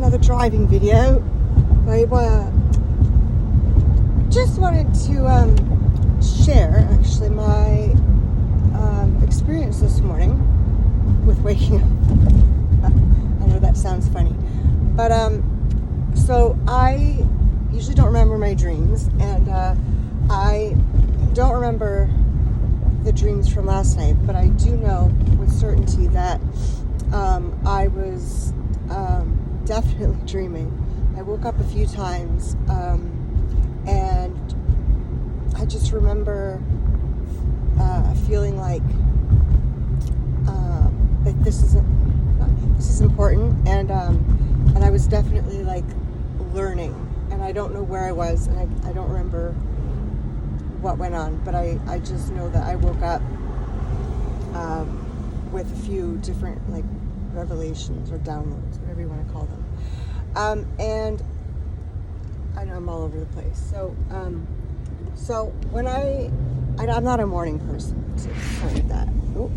another driving video. I just wanted to share actually my experience this morning with waking up. I know that sounds funny, but so I usually don't remember my dreams, and I don't remember the dreams from last night, but I do know with certainty that I was definitely dreaming. I woke up a few times, and I just remember feeling like this is important, and I was definitely like learning, and I don't know where I was, and I don't remember what went on, but I just know that I woke up with a few different like revelations or downloads, whatever you want to call them, and I know I'm all over the place. So when I'm not a morning person, so sorry about that. Oh.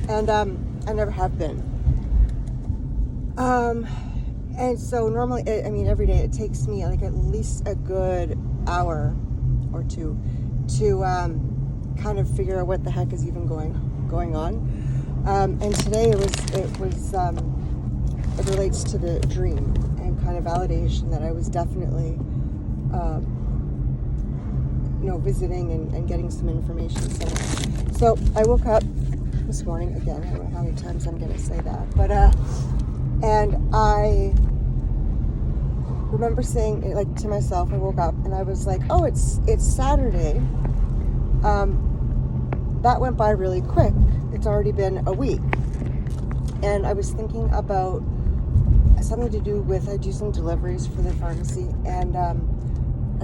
And I never have been. And so normally, every day it takes me like at least a good hour or two to kind of figure out what the heck is even going on. And today it relates to the dream and kind of validation that I was definitely visiting and getting some information. So I woke up this morning again. I don't know how many times I'm going to say that, but and I remember saying like to myself, I woke up and I was like, oh, it's Saturday. That went by really quick. It's already been a week. And I was thinking about something to do with, I do some deliveries for the pharmacy, and I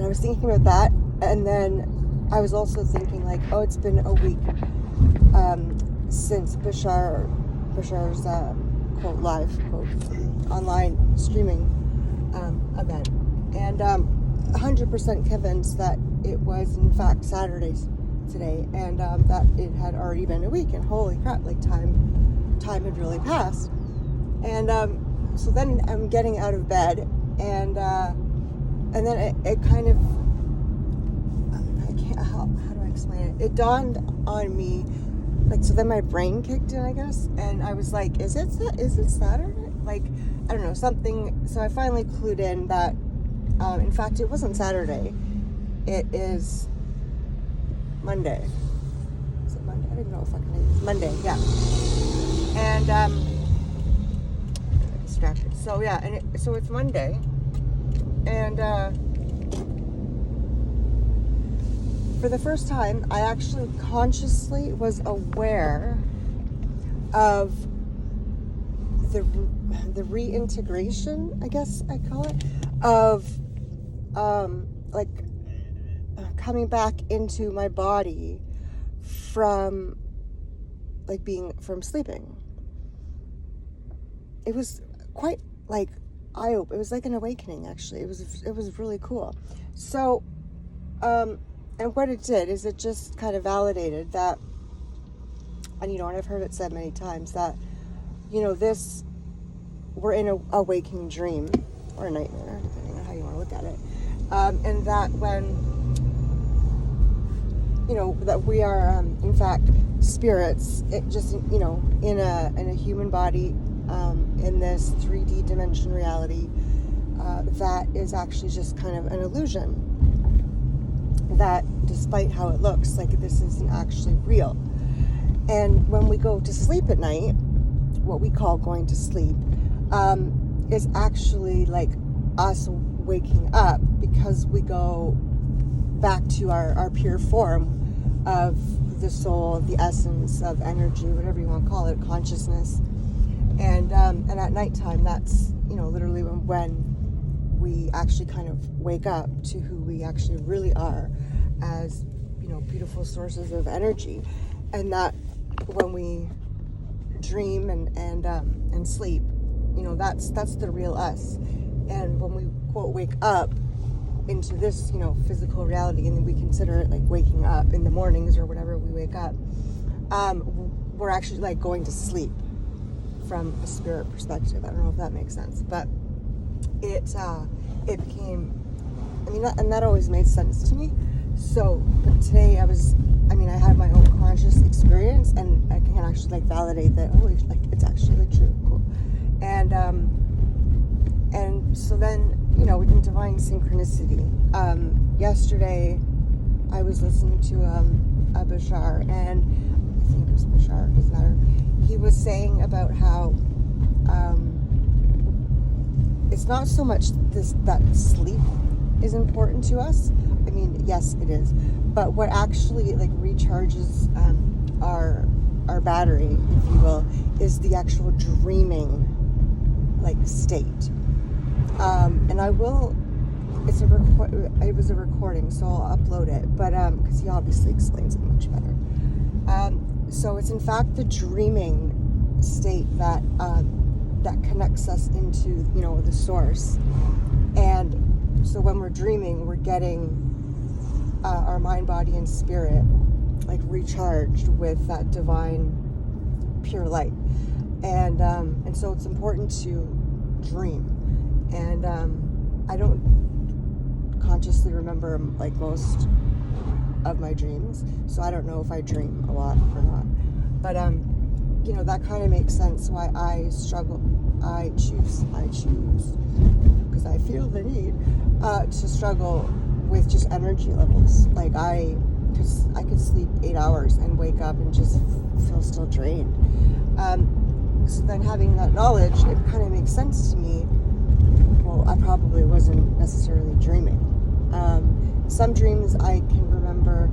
was thinking about that, and then I was also thinking like, oh, it's been a week since Bashar's live online streaming event, and 100% convinced that it was in fact Saturday today, and that it had already been a week, and holy crap, like time had really passed. And so then I'm getting out of bed, and then it kind of, how do I explain it? It dawned on me, like, so then my brain kicked in, I guess, and I was like, is it Saturday? Like, I don't know, something. So I finally clued in that, in fact, it wasn't Saturday. It is Monday. Is it Monday? I don't even know what fucking name it is. Monday, yeah. And distracted. So yeah, and so it's Monday, and for the first time, I actually consciously was aware of the reintegration, I guess I call it, of coming back into my body from sleeping. It was quite like eye-opening. It was like an awakening, actually. It was really cool. So, and what it did is it just kind of validated that, and I've heard it said many times that, this, we're in a waking dream or a nightmare, depending on how you want to look at it, and that when, that we are, in fact, spirits, it just, in a human body, in this 3D dimension reality, that is actually just kind of an illusion, that despite how it looks, like this isn't actually real. And when we go to sleep at night, what we call going to sleep, is actually like us waking up, because we go back to our pure form of the soul, the essence of energy, whatever you want to call it, consciousness. And at nighttime, that's, literally when we actually kind of wake up to who we actually really are as, beautiful sources of energy. And that when we dream and sleep, that's the real us. And when we, quote, wake up into this, physical reality, and then we consider it like waking up in the mornings or whatever we wake up, we're actually like going to sleep from a spirit perspective. I don't know if that makes sense, but it became, and that always made sense to me. So, but today I had my own conscious experience, and I can actually validate that, it's actually true, cool. And so then, within divine synchronicity, yesterday I was listening to a Bashar, and I think it was Bashar, doesn't matter. He was saying about how it's not so much that sleep is important to us. Yes, it is, but what actually recharges our battery, if you will, is the actual dreaming state. And I will. It was a recording, so I'll upload it. But because he obviously explains it much better. So it's in fact the dreaming state that connects us into the source. And so when we're dreaming, we're getting our mind, body, and spirit recharged with that divine pure light. And so it's important to dream. And I don't consciously remember most of my dreams, so I don't know if I dream a lot or not. But that kind of makes sense why I struggle. I choose because I feel the need to struggle with just energy levels. I could sleep 8 hours and wake up and just feel still drained. So then having that knowledge, it kind of makes sense to me. Well, I probably wasn't necessarily dreaming. Some dreams I can remember,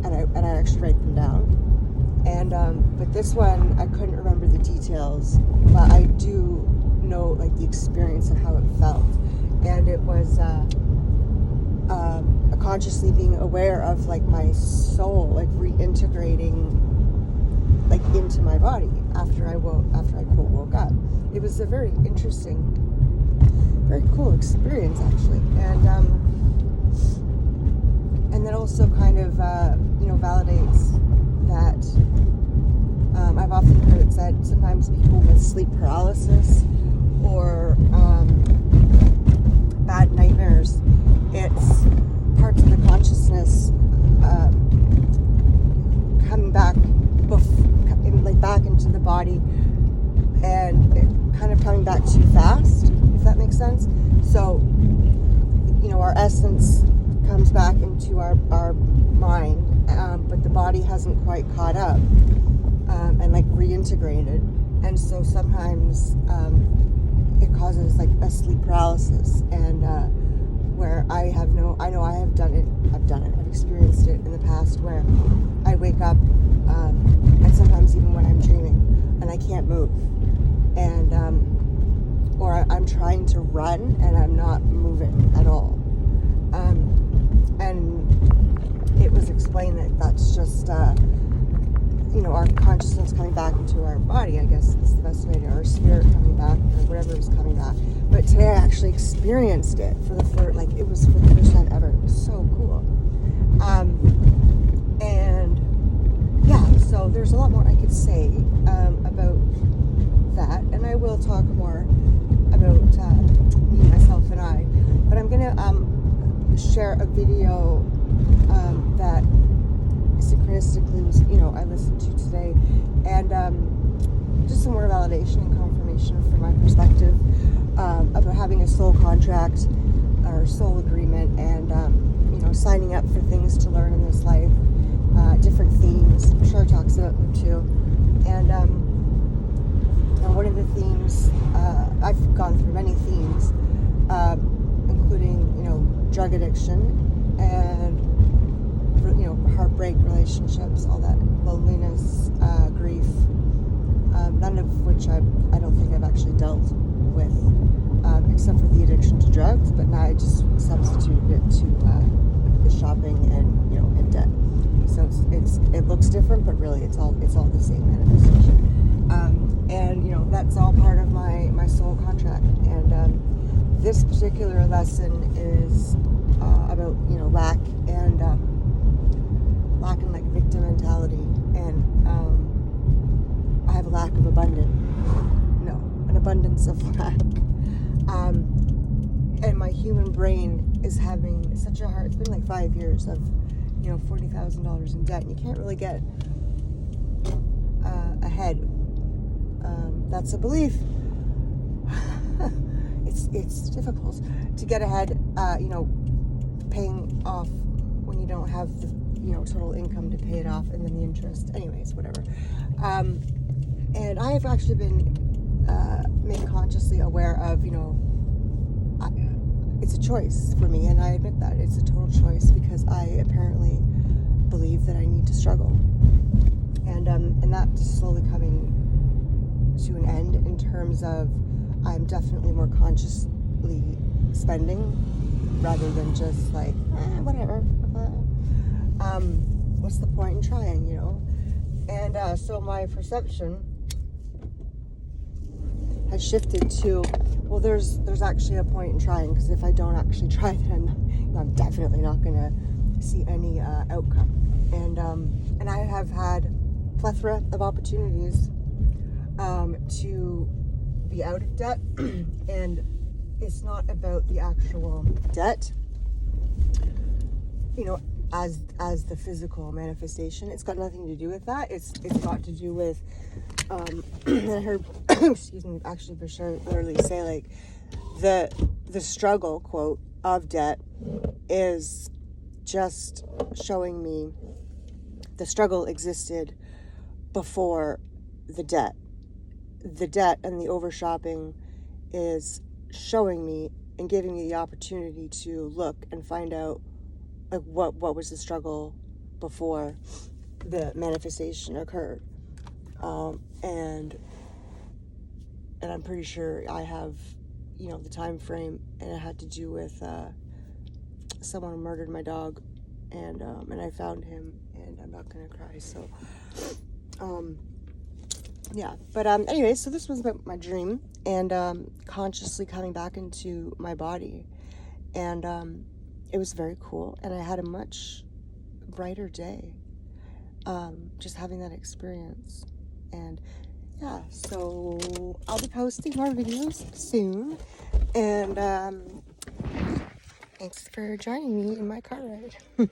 and I actually write them down. But this one, I couldn't remember the details, but I do know the experience of how it felt. And it was consciously being aware of my soul reintegrating into my body after I quote woke up. It was a very interesting, very cool experience actually, and that also kind of validates that I've often heard it said sometimes people with sleep paralysis or bad nightmares, it's parts of the consciousness coming back back into the body, and it kind of coming back too fast, if that makes sense. So our essence comes back into our mind, but the body hasn't quite caught up and reintegrated, and so sometimes it causes a sleep paralysis, and where I know I have done it. I've experienced it in the past where I wake up, and sometimes even when I'm dreaming, and I can't move, and or I'm trying to run and I'm not moving at all. And it was explained that that's just our consciousness coming back into our body, I guess is the best way to, our spirit coming back, or whatever is coming back. But today I actually experienced it for the first, it was for the first time ever. It was so cool. And yeah, so there's a lot more I could say about that, and I will talk more about me, myself, and I. But I'm gonna share a video that synchronistically was, I listened to today, and just some more validation and confirmation from my perspective about having a soul contract or soul agreement, and signing up for things to learn in this life, different themes. I'm sure talks about them too, and one of the themes, I've gone through many themes, including drug addiction and heartbreak, relationships, all that, loneliness, grief, none of which I don't think I've actually dealt with, except for the addiction to drugs. But now I just substituted it to the shopping and debt. So it looks different, but really it's all the same manifestation. And that's all part of my soul contract. And this particular lesson is about lack and victim mentality, and I have a lack of abundance, abundance of lack. And my human brain is having such a hard, it's been like 5 years of, $40,000 in debt. And you can't really get ahead. That's a belief. It's difficult to get ahead, paying off when you don't have the, total income to pay it off, and then the interest. Anyways, whatever. And I have actually been made consciously aware of, it's a choice for me, and I admit that it's a total choice because I apparently believe that I need to struggle, and that's slowly coming to an end in terms of I'm definitely more consciously spending rather than just like whatever. What's the point in trying, And so my perception has shifted to, well, there's actually a point in trying, because if I don't actually try, then I'm definitely not going to see any outcome. And I have had plethora of opportunities to be out of debt, and it's not about the actual debt, as the physical manifestation. It's got nothing to do with that. It's got to do with I heard excuse me, actually Bashar literally say, like, the struggle, quote, of debt is just showing me the struggle existed before the debt. The debt and the over shopping is showing me and giving me the opportunity to look and find out, like, what was the struggle before the manifestation occurred. And I'm pretty sure I have, the time frame, and it had to do with someone murdered my dog, and I found him, and I'm not gonna cry. So, yeah. But anyway, so this was about my dream, and consciously coming back into my body, and it was very cool, and I had a much brighter day, just having that experience. And yeah, so I'll be posting more videos soon, and thanks for joining me in my car ride.